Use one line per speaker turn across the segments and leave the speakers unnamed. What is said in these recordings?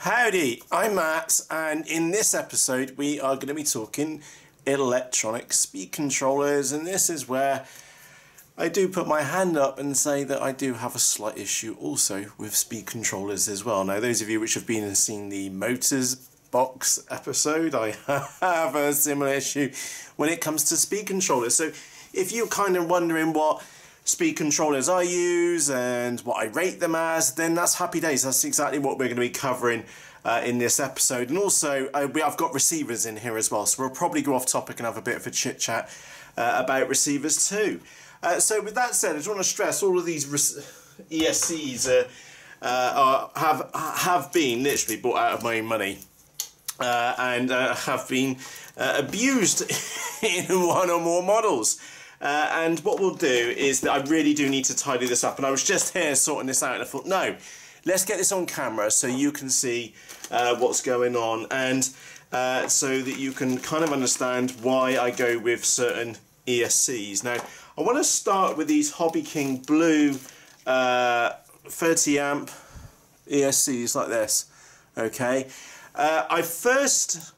Howdy, I'm Matt, and in this episode we are going to be talking electronic speed controllers, and this is where I do put my hand up and say that I do have a slight issue also with speed controllers as well. Now, those of you which have been and seen the Motors box episode, I have a similar issue when it comes to speed controllers. So if you're kind of wondering what speed controllers I use and what I rate them as, then that's happy days. That's exactly what we're going to be covering in this episode. And also I've got receivers in here as well, so we'll probably go off topic and have a bit of a chit chat about receivers too. So with that said, I just want to stress all of these ESCs have been literally bought out of my own money and have been abused in one or more models. And what we'll do is that I really do need to tidy this up, and I was just here sorting this out and I thought, no, let's get this on camera so you can see what's going on, and so that you can kind of understand why I go with certain ESCs. Now, I want to start with these Hobbyking blue 30 amp ESCs like this, okay? I first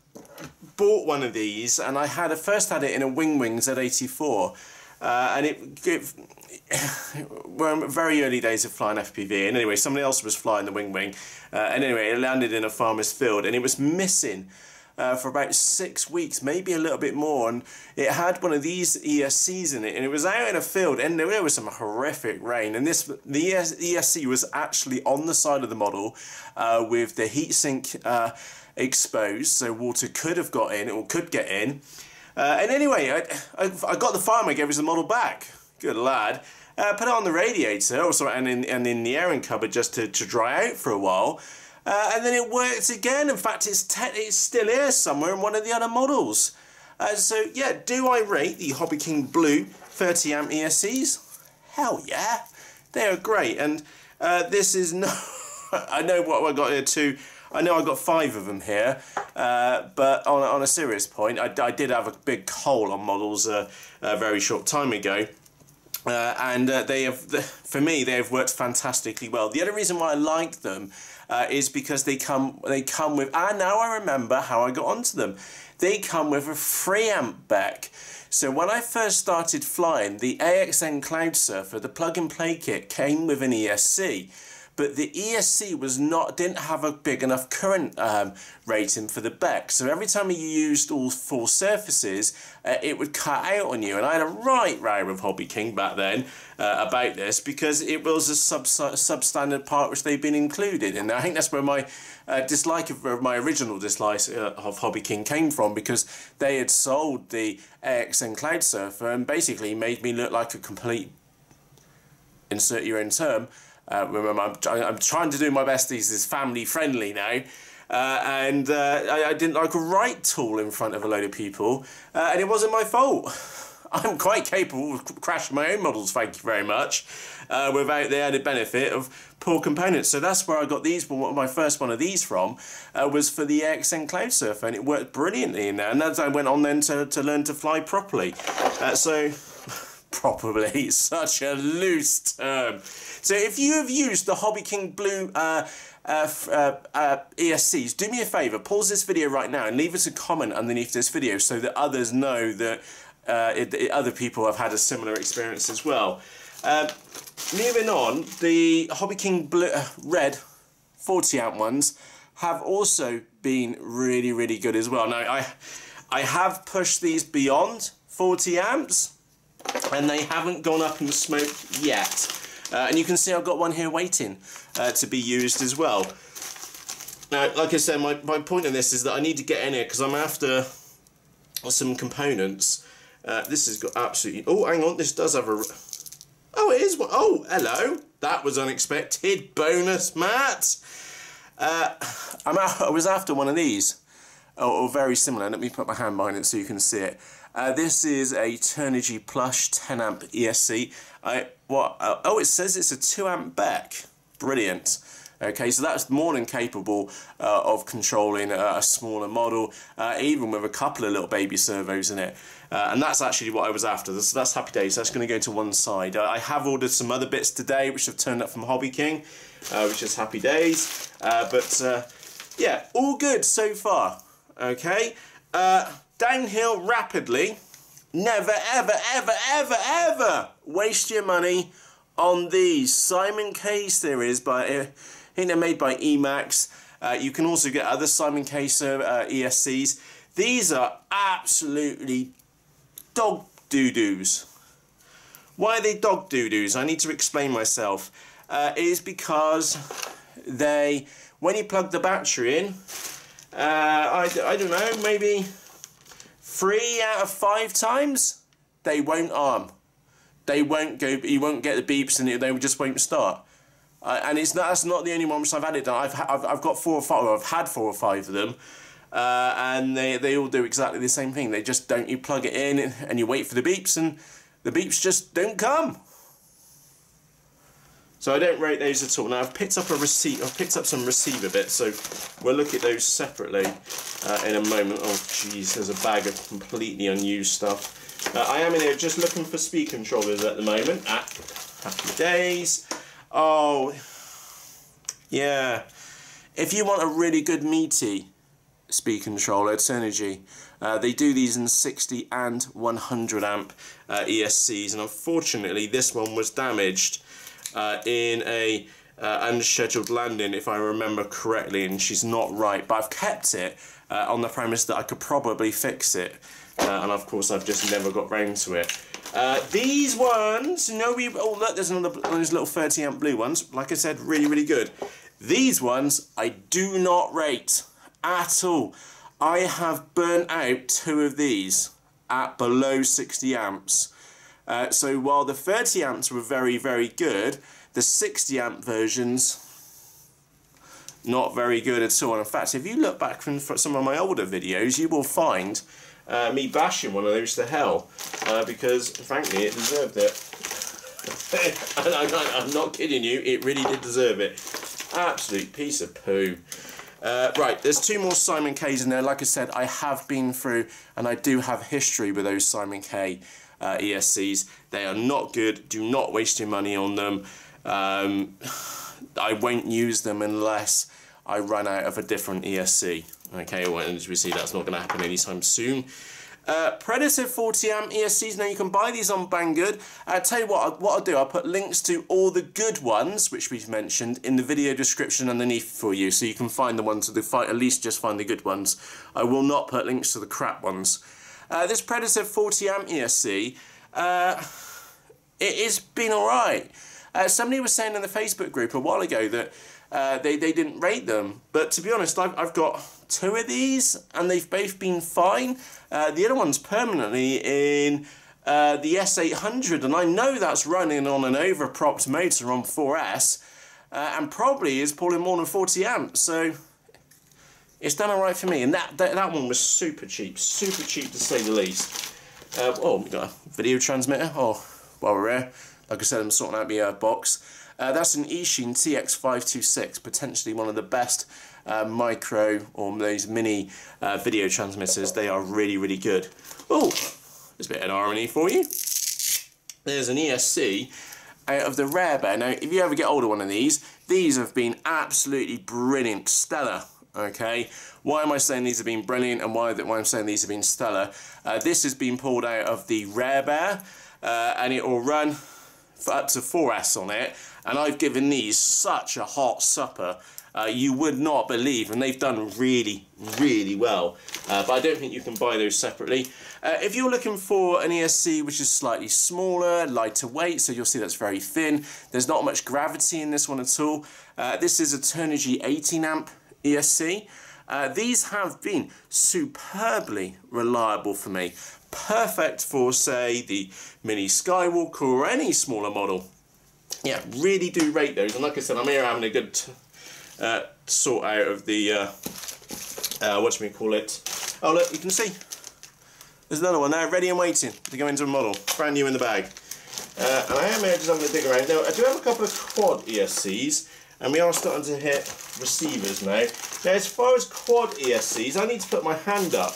bought one of these, and I first had it in a Wing Z84, and it were very early days of flying FPV, and anyway, somebody else was flying the Wing, and anyway, it landed in a farmer's field, and it was missing for about 6 weeks, maybe a little bit more, and it had one of these ESCs in it, and it was out in a field, and there was some horrific rain, and the ESC was actually on the side of the model with the heatsink exposed, so water could have got in, or could get in. And anyway, I got the farmer, gave us the model back. Good lad. Put it on the radiator, and in the airing cupboard just to dry out for a while. And then it worked again. In fact, it's still here somewhere in one of the other models. So yeah, do I rate the Hobbyking Blue 30 amp ESCs? Hell yeah, they are great. And this is no, I know what I got here too. I know I got 5 of them here, but on a serious point, I did have a big hole on models a very short time ago, and they have, for me, they have worked fantastically well. The other reason why I like them is because they come with, now I remember how I got onto them. They come with a 3 amp BEC. So when I first started flying, the AXN Cloud Surfer, the plug-and-play kit, came with an ESC. But the ESC didn't have a big enough current rating for the BEC. So every time you used all 4 surfaces, it would cut out on you. And I had a right row with Hobbyking back then about this, because it was a substandard part which they've been included. And I think that's where my my original dislike of Hobbyking came from, because they had sold the AXN Cloud Surfer and basically made me look like a complete, insert your own term. Remember, I'm trying to do my best. This is family friendly now, and I didn't like a right tool in front of a load of people, and it wasn't my fault. I'm quite capable of crashing my own models, thank you very much, without the added benefit of poor components. So that's where I got these. My first one of these from was for the AXN Cloud Surfer, and it worked brilliantly in there. And as I went on then to learn to fly properly, properly, such a loose term. So if you have used the Hobbyking Blue ESCs, do me a favour, pause this video right now and leave us a comment underneath this video so that others know that other people have had a similar experience as well. Moving on, the Hobbyking Blue Red 40 amp ones have also been really, really good as well. Now, I have pushed these beyond 40 amps, and they haven't gone up in smoke yet. And you can see I've got one here waiting to be used as well. Now, like I said, my point in this is that I need to get in here because I'm after some components. This has got absolutely... Oh, hang on, this does have a... Oh, it is one. Oh, hello. That was unexpected. Bonus, Matt. I was after one of these, or very similar. Let me put my hand behind it so you can see it. This is a Turnigy Plush 10 amp ESC. Oh, it says it's a 2 amp BEC. Brilliant. Okay, so that's more than capable of controlling a smaller model, even with a couple of little baby servos in it. And that's actually what I was after. So that's happy days. That's going to go to one side. I have ordered some other bits today which have turned up from Hobbyking, which is happy days. But yeah, all good so far. Okay, downhill rapidly. Never, ever, ever, ever, ever waste your money on these Simon K series. I think they're made by Emax. You can also get other Simon K ESCs. These are absolutely dog doo-doos. Why are they dog doo-doos? I need to explain myself. It is because they, when you plug the battery in, I don't know, maybe 3 out of 5 times, they won't arm. They won't go. You won't get the beeps, and they just won't start. And that's not the only one which I've had it done. I've got 4 or 5. Or I've had 4 or 5 of them, and they all do exactly the same thing. They just don't. You plug it in and you wait for the beeps, and the beeps just don't come. So I don't rate those at all. Now I've picked up a receipt. I've picked up some receiver bits, so we'll look at those separately in a moment. Oh jeez, there's a bag of completely unused stuff. I am in here just looking for speed controllers at the moment. Happy days. Oh yeah. If you want a really good meaty speed controller, it's Synergy. They do these in 60 and 100 amp ESCs, and unfortunately this one was damaged in a unscheduled landing, if I remember correctly, and she's not right, but I've kept it on the premise that I could probably fix it, and of course I've just never got round to it. These ones, oh look, there's another one of those little 30 amp blue ones, like I said, really, really good. These ones I do not rate at all. I have burnt out 2 of these at below 60 amps. So while the 30 amps were very, very good, the 60 amp versions, not very good at all. And in fact, if you look back from some of my older videos, you will find me bashing one of those to hell, because frankly it deserved it. And I'm not kidding you, it really did deserve it. Absolute piece of poo. Right, there's 2 more Simon K's in there. Like I said, I have been through, and I do have history with those Simon K ESCs. They are not good. Do not waste your money on them. I won't use them unless I run out of a different ESC. Okay, well, as we see, that's not going to happen anytime soon. Predator 40 amp ESCs. Now you can buy these on Banggood. Tell you what I'll do, I'll put links to all the good ones which we've mentioned in the video description underneath for you, so you can find the ones at least just find the good ones. I will not put links to the crap ones. This Predator 40 amp ESC, it has been alright. Somebody was saying in the Facebook group a while ago that they didn't rate them, but to be honest, I've got 2 of these and they've both been fine. The other one's permanently in the S800, and I know that's running on an overpropped motor on 4S, and probably is pulling more than 40 amps, so it's done alright for me. And that one was super cheap to say the least. Oh, we got a video transmitter. Oh, while we're here, like I said, I'm sorting out the box. That's an Eachine TX526, potentially one of the best micro or those mini video transmitters. They are really, really good. Oh, there's a bit of harmony for you. There's an ESC out of the Rare Bear. Now, if you ever get hold of one of these have been absolutely brilliant, stellar. Okay, why am I saying these have been brilliant, and why I'm saying these have been stellar? This has been pulled out of the Rare Bear, and it will run for up to 4S on it, and I've given these such a hot supper, you would not believe, and they've done really, really well. But I don't think you can buy those separately. If you're looking for an ESC which is slightly smaller, lighter weight, so you'll see that's very thin, there's not much gravity in this one at all. This is a Turnigy 18 amp ESC. These have been superbly reliable for me. Perfect for, say, the Mini Skywalker or any smaller model. Yeah, really do rate those. And like I said, I'm here having a good sort out of the, whatchamacallit. Oh look, you can see. There's another one there, ready and waiting to go into a model. Brand new in the bag. And I am here just having a dig around. Now, I do have a couple of quad ESCs, and we are starting to hit receivers now. Now, as far as quad ESCs, I need to put my hand up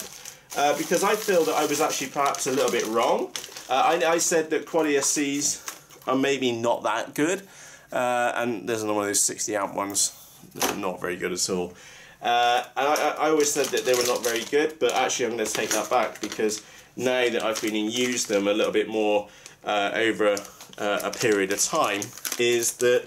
because I feel that I was actually perhaps a little bit wrong. I said that quad ESCs are maybe not that good, and there's another one of those 60 amp ones that are not very good at all. And I always said that they were not very good, but actually I'm going to take that back, because now that I've been and used them a little bit more over a period of time, is that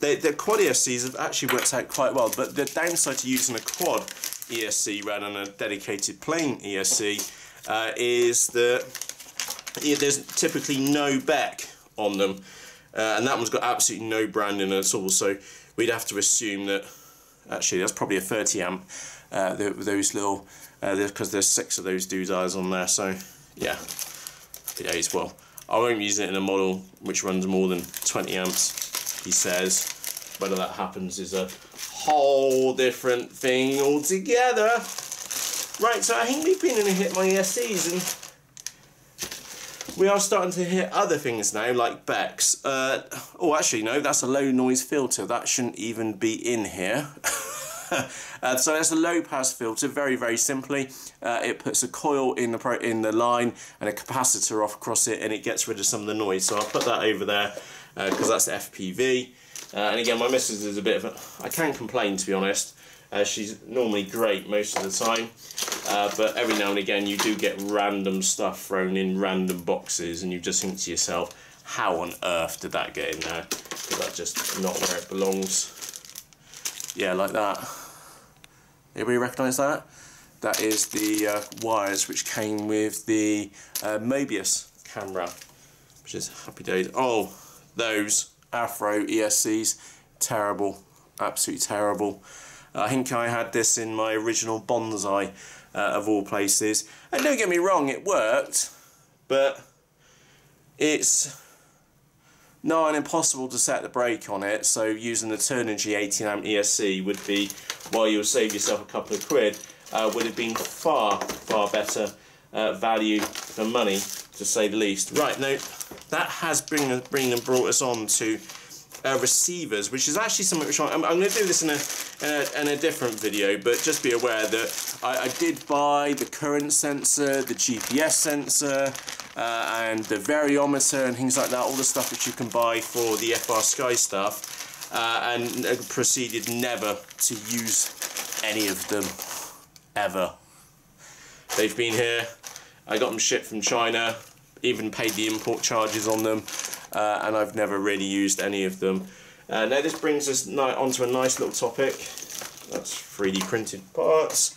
the quad ESCs have actually worked out quite well. But the downside to using a quad ESC rather than a dedicated plain ESC is that there's typically no BEC on them, and that one's got absolutely no branding at all, so we'd have to assume that actually that's probably a 30 amp, those little, because there's 6 of those doodads on there, so yeah, happy days. Well, I won't use it in a model which runs more than 20 amps, he says. Whether that happens is a whole different thing altogether. Right, so I think we've been in and hit my ESCs, and we are starting to hit other things now, like BECs. Oh, actually, no, that's a low noise filter. That shouldn't even be in here. So that's a low pass filter, very, very simply. It puts a coil in the line and a capacitor off across it, and it gets rid of some of the noise. So I'll put that over there, because that's FPV. And again, my missus is a bit of a... I can't complain, to be honest. She's normally great most of the time, but every now and again you do get random stuff thrown in random boxes, and you just think to yourself, how on earth did that get in there? Because that's just not where it belongs. Yeah, like that. Everybody recognise that? That is the wires which came with the Mobius camera, which is happy days. Oh, those Afro ESCs, terrible, absolutely terrible. I think I had this in my original bonsai, of all places. And don't get me wrong, it worked, but it's nigh on impossible to set the brake on it, so using the Turnigy 18 amp ESC would be, while you'll save yourself a couple of quid, would have been far, far better value for money, to say the least. Right, now, that has brought us on to receivers, which is actually something which I'm going to do this in a different video, but just be aware that I did buy the current sensor, the GPS sensor, and the variometer and things like that, all the stuff that you can buy for the FrSky stuff, and proceeded never to use any of them, ever. They've been here, I got them shipped from China, even paid the import charges on them, and I've never really used any of them. Now this brings us onto a nice little topic, that's 3D printed parts,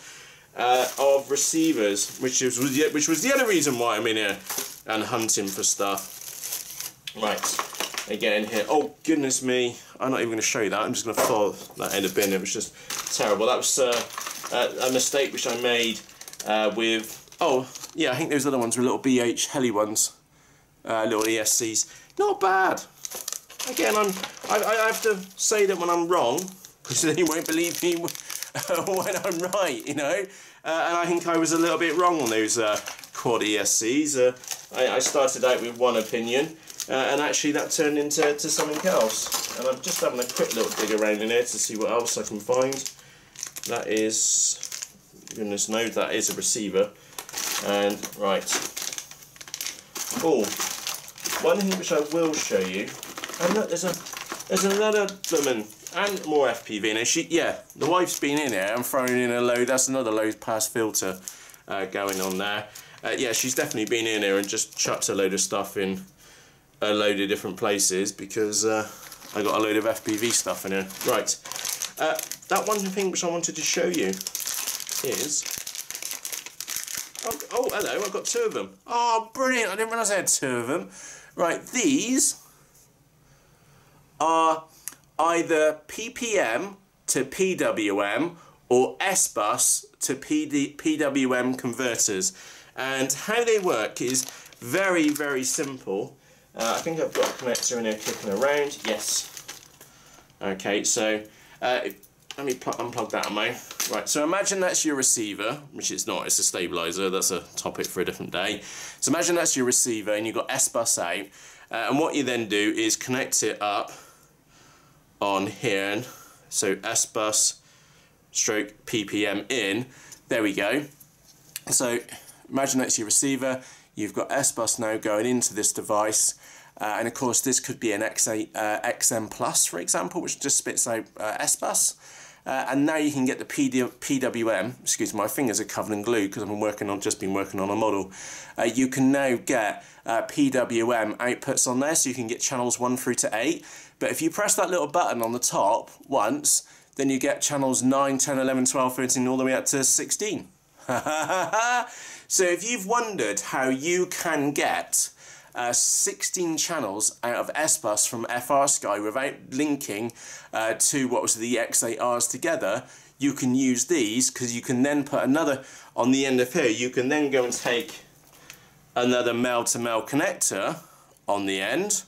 of receivers, which was the other reason why I'm in here and hunting for stuff. Right, again here, oh goodness me, I'm not even going to show you that, I'm just going to throw that in a bin. It was just terrible. That was a mistake which I made with, oh yeah, I think those other ones were little BH heli ones, little ESCs. Not bad. Again, I have to say that when I'm wrong, because then you won't believe me when I'm right, you know. And I think I was a little bit wrong on those quad ESCs. I started out with one opinion, and actually that turned into something else. And I'm just having a quick little dig around in here to see what else I can find. That is, goodness knows, that is a receiver. And right. Oh. One thing which I will show you, and look, there's another woman and more FPV. Now the wife's been in here and thrown in a load. That's another low pass filter going on there. Yeah, she's definitely been in here and just chucked a load of stuff in a load of different places, because I got a load of FPV stuff in here. Right, that one thing which I wanted to show you is. Oh, hello, I've got 2 of them. Oh, brilliant, I didn't realise I had 2 of them. Right, these are either PPM to PWM or SBUS to PWM converters. And how they work is very, very simple. I think I've got a connector in here kicking around. Yes. Okay, so let me unplug that ammo. Right, so imagine that's your receiver, which it's not, it's a stabilizer, that's a topic for a different day. So imagine that's your receiver and you've got SBUS out, and what you then do is connect it up on here, so SBUS stroke PPM in, there we go. So imagine that's your receiver, you've got SBUS now going into this device, and of course this could be an XM Plus, for example, which just spits out SBUS. and now you can get the PWM. Excuse me, my fingers are covered in glue because I've just been working on a model. You can now get PWM outputs on there, so you can get channels 1 through to 8. But if you press that little button on the top once, then you get channels 9, 10, 11, 12, 13, all the way up to 16. So if you've wondered how you can get 16 channels out of SBUS from FrSky without linking to what was the X8Rs together, you can use these, because you can then put another on the end of here. You can then go and take another male-to-male connector on the end,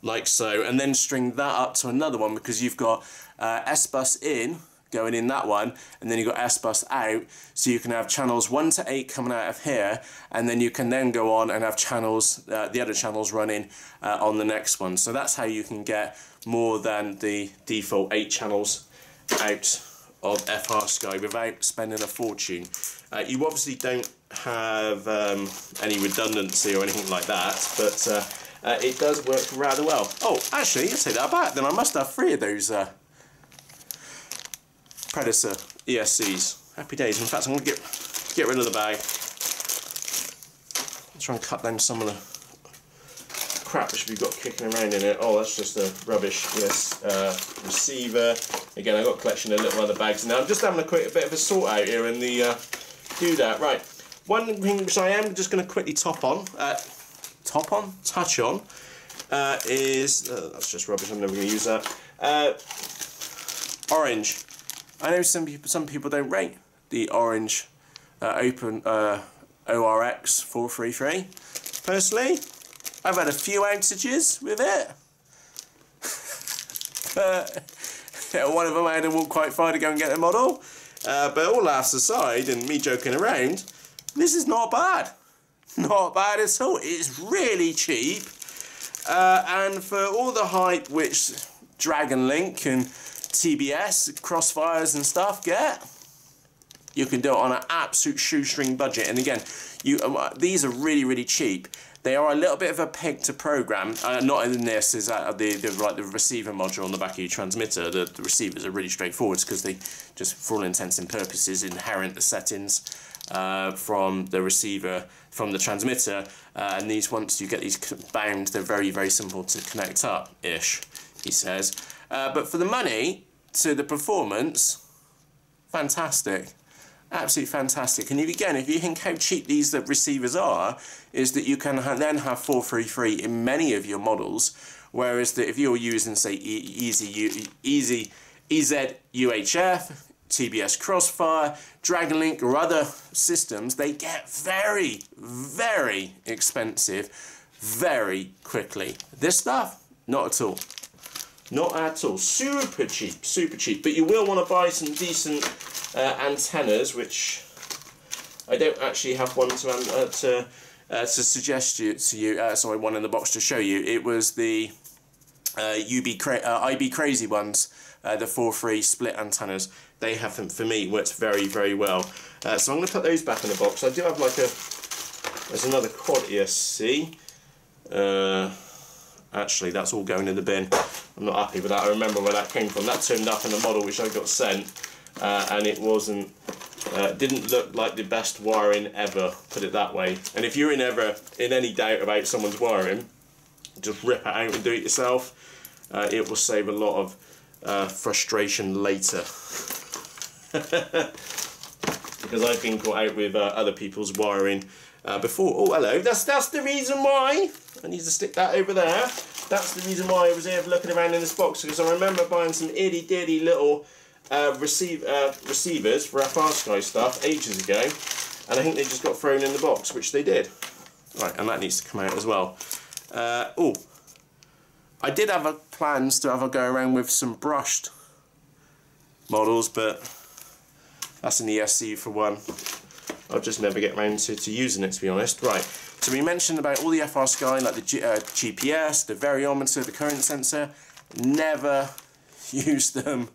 like so, and then string that up to another one, because you've got SBUS in going in that one, and then you've got SBUS out, so you can have channels 1 to 8 coming out of here, and then you can then go on and have channels, the other channels running on the next one. So that's how you can get more than the default 8 channels out of FrSky without spending a fortune. You obviously don't have any redundancy or anything like that, but it does work rather well. Oh, actually, I'll take that back, then I must have 3 of those Predator ESCs. Happy days. In fact, I'm going to get rid of the bag. Try and cut down some of the crap which we've got kicking around in it. Oh, that's just a rubbish receiver. Again, I've got a collection of little other bags. Now I'm just having a quick bit of a sort out here in the doodad. Right, one thing which I am just going to quickly touch on, is that's just rubbish. I'm never going to use that. Orange. I know some people don't rate the Orange Open ORX 433. Personally, I've had a few outages with it. One of them I had to walk quite far to go and get the model. But all laughs aside, and me joking around, this is not bad. Not bad at all. It's really cheap. And for all the hype which Dragon Link and TBS, Crossfires and stuff get, you can do it on an absolute shoestring budget. And again, these are really, really cheap. They are a little bit of a peg to program. Not in this, is like the receiver module on the back of your transmitter. The receivers are really straightforward because they just, for all intents and purposes, inherit the settings from the receiver, from the transmitter. And these, once you get these bound, they're very, very simple to connect up-ish, he says. But for the money, to the performance, fantastic. Absolutely fantastic. And again, if you think how cheap these receivers are, is that you can then have 433 in many of your models, whereas that if you're using, say, EZ UHF, TBS Crossfire, Dragon Link or other systems, they get very, very expensive very quickly. This stuff, not at all. Not at all. Super cheap, super cheap. But you will want to buy some decent antennas, which I don't actually have one to suggest to you. Sorry, one in the box to show you. It was the IB Crazy ones, the 4.3 split antennas. They have, for me, worked very, very well. So I'm going to put those back in the box. I do have like there's another Quad ESC. Actually, that's all going in the bin. I'm not happy with that. I remember where that came from. That turned up in a model which I got sent, and it wasn't, didn't look like the best wiring ever, put it that way. And if you're ever in any doubt about someone's wiring, just rip it out and do it yourself. It will save a lot of frustration later. Because I've been caught out with other people's wiring before. Oh, hello. That's the reason why. I need to stick that over there. That's the reason why I was here looking around in this box, because I remember buying some itty-ditty little receivers for our FrSky stuff ages ago, and I think they just got thrown in the box, which they did. Right, and that needs to come out as well. Oh, I did have plans to have a go around with some brushed models, but that's an ESC for one. I'll just never get around to using it, to be honest. Right. So we mentioned about all the FrSky, like the GPS, the variometer, the current sensor. Never used them.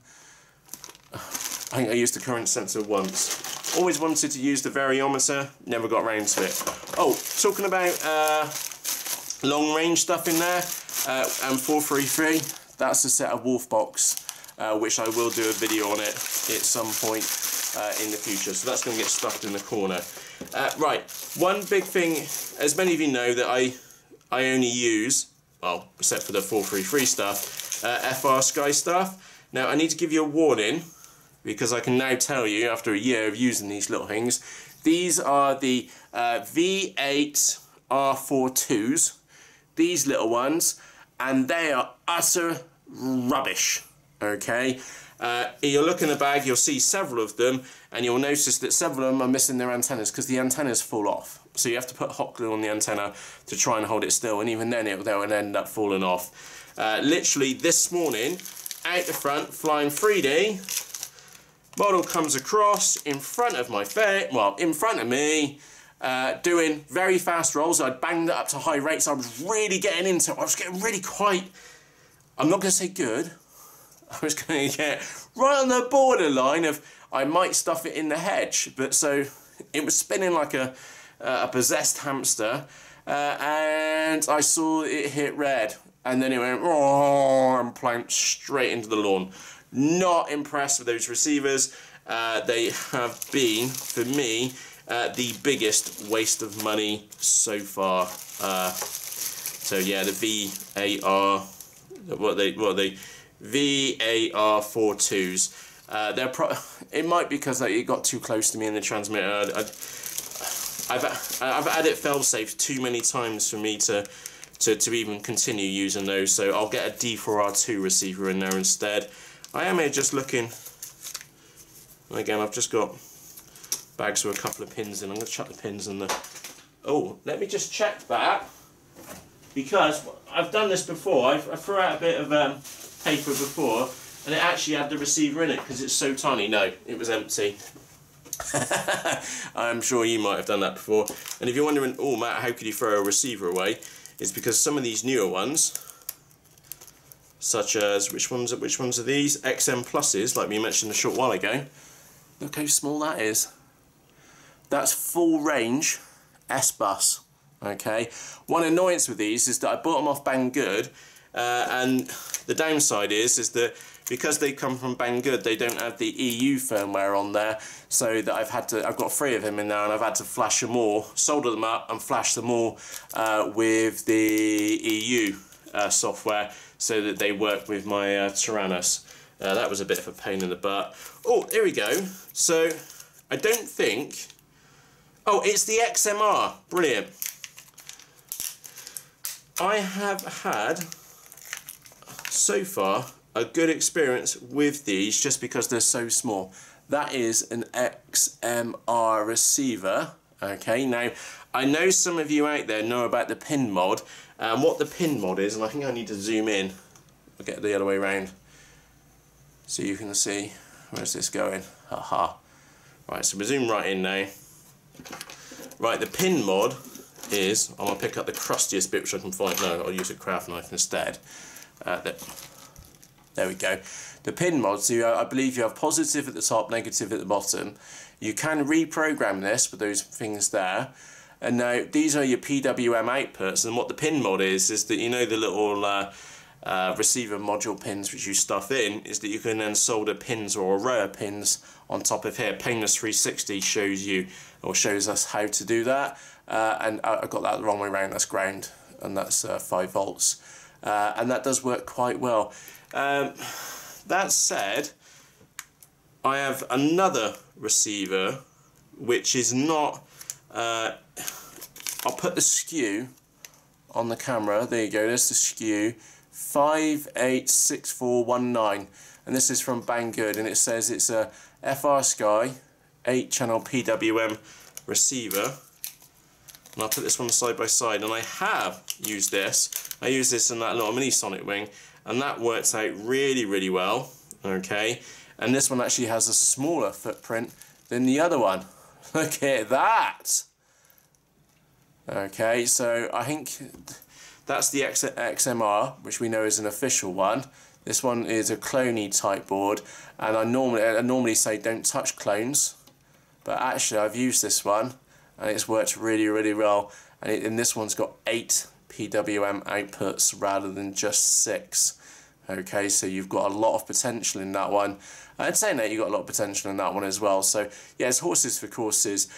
I think I used the current sensor once. Always wanted to use the variometer, never got around to it. Oh, talking about long range stuff in there, and 433, that's a set of Wolf box, which I will do a video on it. at some point in the future. So that's going to get stuffed in the corner. Right, one big thing, as many of you know, that I only use, well, except for the 433 stuff, FrSky stuff. Now I need to give you a warning, because I can now tell you after a year of using these little things, these are the V8 R42s, these little ones, and they are utter rubbish. Okay, you'll look in the bag, you'll see several of them, and you'll notice that several of them are missing their antennas because the antennas fall off. So you have to put hot glue on the antenna to try and hold it still, and even then they'll end up falling off. Literally this morning, out the front, flying 3D, model comes across in front of my face, well, in front of me, doing very fast rolls. I'd banged it up to high rates. I was really getting into it. I was getting really quite, I'm not going to say good, I was going to get right on the borderline of I might stuff it in the hedge. But so it was spinning like a possessed hamster, and I saw it hit red, and then it went and planked straight into the lawn. Not impressed with those receivers. They have been, for me, the biggest waste of money so far. So yeah, the VAR, what are they? VAR42s. It might be because it got too close to me in the transmitter. I've had it fail-safe too many times for me to even continue using those. So I'll get a D4R2 receiver in there instead. I am here just looking. Again, I've just got bags with a couple of pins in. I'm going to chuck the pins in the... Oh, let me just check that, because I've done this before. I threw out a bit of paper before, and it actually had the receiver in it because it's so tiny. No, it was empty. I'm sure you might have done that before. And if you're wondering, oh Matt, how could you throw a receiver away? It's because some of these newer ones, such as, which ones are these? XM Pluses, like we mentioned a short while ago. Look how small that is. That's full range SBUS. Okay. One annoyance with these is that I bought them off Banggood, and the downside is that because they come from Banggood, they don't have the EU firmware on there, so that I've got 3 of them in there, and I've had to flash them all, solder them up and flash them all with the EU software, so that they work with my Tyrannus. That was a bit of a pain in the butt. Oh, here we go. So I don't think... Oh, it's the XMR. Brilliant. I have had, so far, a good experience with these just because they're so small. That is an XMR receiver. Okay, now I know some of you out there know about the pin mod, and what the pin mod is, and I think I need to zoom in. I'll get it the other way around so you can see. Where's this going? Haha. Right, so we zoom right in now. Right, the pin mod is, I'm going to pick up the crustiest bit which I can find. No, I'll use a craft knife instead. There we go. The pin mod, so I believe you have positive at the top, negative at the bottom. You can reprogram this with those things there. And now these are your PWM outputs, and what the pin mod is that, you know, the little receiver module pins which you stuff in, is that you can then solder pins or a row of pins on top of here. Painless 360 shows you, or shows us how to do that. And I got that the wrong way around, that's ground, and that's 5 volts. And that does work quite well. That said, I have another receiver which is not, I'll put the SKU on the camera, there you go, there's the SKU, 586419, and this is from Banggood, and it says it's a FrSky 8-channel PWM receiver. And I'll put this one side by side, and I have used this. I used this in that little mini Sonic Wing, and that works out really, really well. Okay, and this one actually has a smaller footprint than the other one. Look at that. Okay, so I think that's the XMR, which we know is an official one. This one is a cloney type board, and I normally say don't touch clones, but actually I've used this one and it's worked really, really well. And this one's got 8 PWM outputs rather than just 6. Okay, so you've got a lot of potential in that one. And saying that, you've got a lot of potential in that one as well. So yeah, it's horses for courses.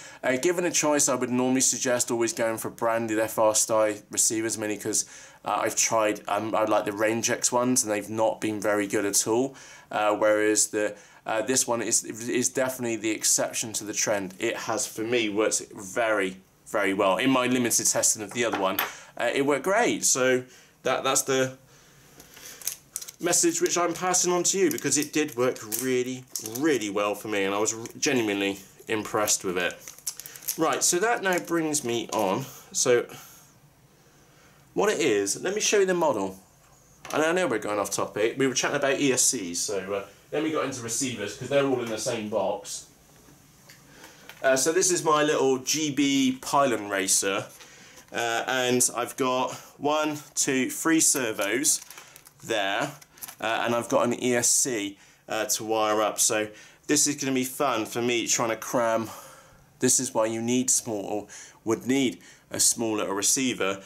Given a choice, I would normally suggest always going for branded FrSky receivers, mainly because I've tried, I like the OrangeRX ones, and they've not been very good at all. Whereas this one is definitely the exception to the trend. It has, for me, worked very, very well. In my limited testing of the other one, it worked great. So that's the message which I'm passing on to you, because it did work really, really well for me, and I was genuinely impressed with it. Right, so that now brings me on. So what it is, let me show you the model. And I know we're going off topic. We were chatting about ESCs, so then we got into receivers because they're all in the same box. So this is my little GB pylon racer, and I've got 1, 2, 3 servos there, and I've got an ESC to wire up. So this is going to be fun for me trying to cram. This is why you need would need a small little receiver,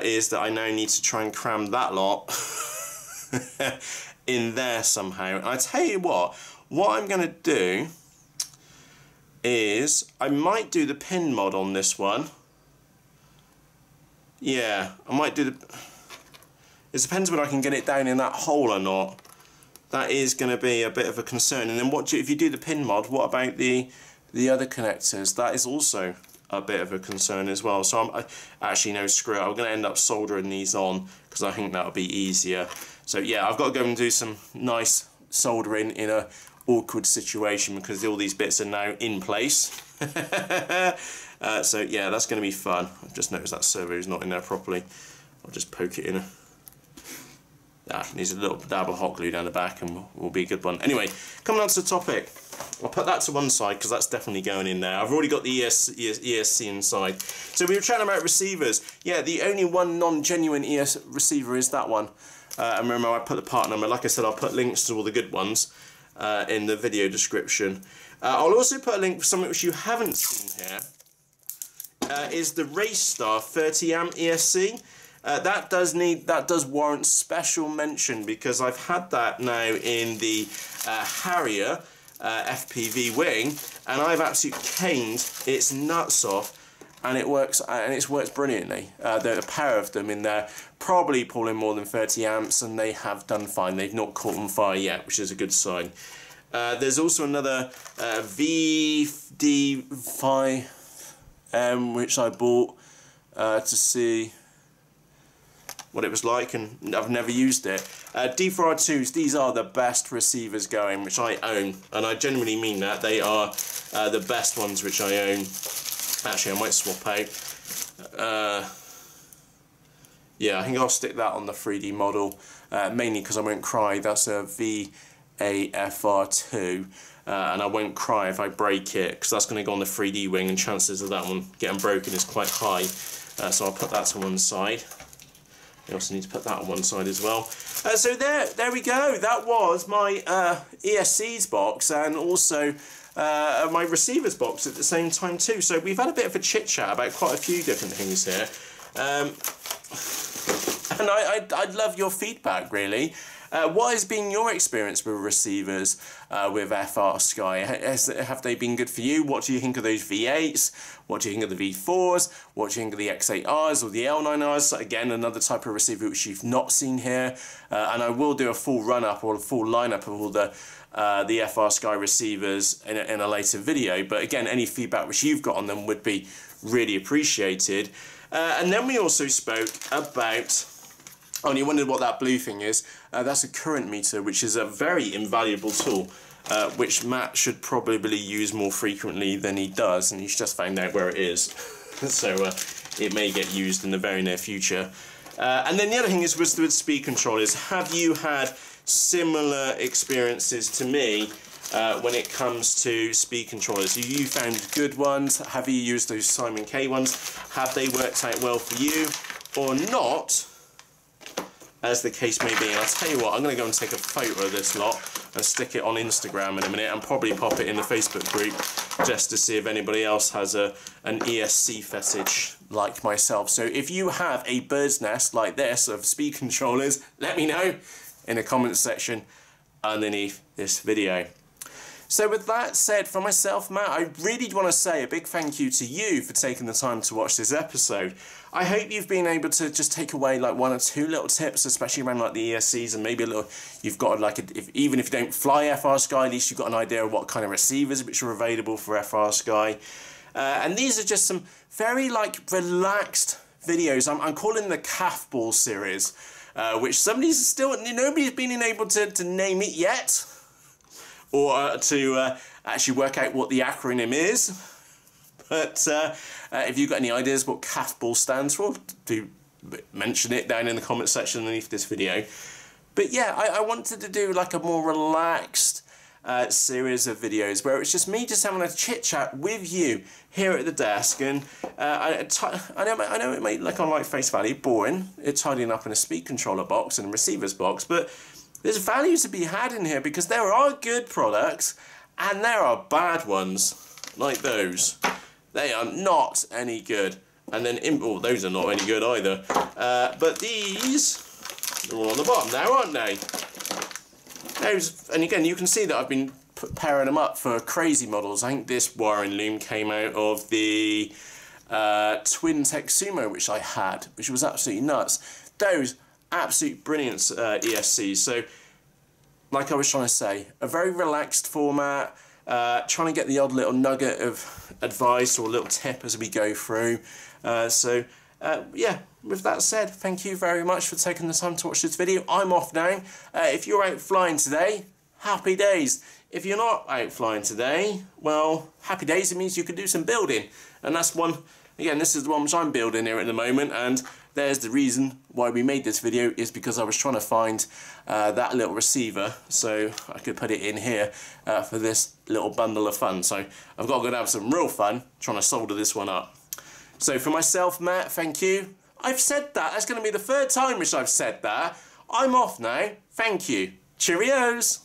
is that I now need to try and cram that lot in there somehow. And I tell you what I'm going to do is I might do the pin mod on this one. Yeah, I might do the... It depends whether I can get it down in that hole or not. That is going to be a bit of a concern. And then if you do the pin mod, what about the other connectors? That is also a bit of a concern as well. So I actually, no, screw it. I'm going to end up soldering these on because I think that'll be easier. So yeah, I've got to go and do some nice soldering in a awkward situation because all these bits are now in place. So yeah, that's going to be fun. I've just noticed that servo is not in there properly. I'll just poke it in. Needs a little dab of hot glue down the back and will be a good one. Anyway, coming on to the topic. I'll put that to one side because that's definitely going in there. I've already got the ESC inside. So we were chatting about receivers. Yeah, the only one non-genuine ES receiver is that one. And remember, I put the part number. Like I said, I'll put links to all the good ones in the video description. I'll also put a link for something which you haven't seen here. Is the Raystar 30 amp ESC. That does warrant special mention because I've had that now in the Harrier FPV wing, and I've absolutely caned its nuts off, and it works brilliantly. There are a pair of them in there, probably pulling more than 30 amps, and they have done fine. They've not caught on fire yet, which is a good sign. There's also another VD5M which I bought to see what it was like, and I've never used it. D4R2s, these are the best receivers going, which I own, and I genuinely mean that. They are the best ones which I own. Actually, I might swap out. Yeah, I think I'll stick that on the 3D model, mainly because I won't cry. That's a VAFR2, and I won't cry if I break it, because that's going to go on the 3D wing, and chances of that one getting broken is quite high. So I'll put that to one side. I also need to put that on one side as well. So there we go. That was my ESCs box, and also my receivers box at the same time too. So we've had a bit of a chit-chat about quite a few different things here. And I'd love your feedback, really. What has been your experience with receivers with FrSky? Have they been good for you? What do you think of those V8s? What do you think of the V4s? What do you think of the X8Rs or the L9Rs? Again, another type of receiver which you've not seen here. And I will do a full run-up or a full lineup of all the FrSky receivers in a later video. But again, any feedback which you've got on them would be really appreciated. And then we also spoke about... Oh, and you wondered what that blue thing is. That's a current meter, which is a very invaluable tool, which Matt should probably use more frequently than he does, and he's just found out where it is. So it may get used in the very near future. And then the other thing is with speed controllers. Have you had similar experiences to me when it comes to speed controllers? Have you found good ones? Have you used those Simon K ones? Have they worked out well for you or not? As the case may be. And I'll tell you what, I'm going to go and take a photo of this lot and stick it on Instagram in a minute, and probably pop it in the Facebook group just to see if anybody else has an ESC fetish like myself. So if you have a bird's nest like this of speed controllers, let me know. in the comments section underneath this video. So with that said, from myself, Matt, I really want to say a big thank you to you for taking the time to watch this episode. I hope you've been able to just take away like 1 or 2 little tips, especially around like the ESCs, and maybe a little, you've got like, even if you don't fly FrSky, at least you've got an idea of what kind of receivers which are available for FrSky. And these are just some very like relaxed videos. I'm calling the CAFBAW series, which nobody's been able to name it yet, or to actually work out what the acronym is. But if you've got any ideas what CAFBAW stands for, do mention it down in the comment section underneath this video. But yeah, I wanted to do like a more relaxed series of videos where it's just me just having a chit chat with you here at the desk. And I know it may look on like face value boring, it's tidying up in a speed controller box and a receiver's box, but there's value to be had in here because there are good products and there are bad ones like those. They are not any good. And then, those are not any good either. But these are all on the bottom now, aren't they? Those, and again, you can see that I've been pairing them up for crazy models. I think this wiring loom came out of the Twin Tech Sumo, which I had, which was absolutely nuts. Those absolute brilliant ESCs. So, like I was trying to say, a very relaxed format. Trying to get the odd little nugget of advice or a little tip as we go through. Yeah, with that said, thank you very much for taking the time to watch this video. I'm off now. If you're out flying today, happy days. If you're not out flying today, well, happy days. It means you can do some building. And that's one, again, this is the one which I'm building here at the moment. And there's the reason why we made this video, is because I was trying to find that little receiver so I could put it in here for this little bundle of fun. So I've got to go have some real fun trying to solder this one up. So for myself, Matt, thank you. I've said that. That's going to be the 3rd time which I've said that. I'm off now. Thank you. Cheerios.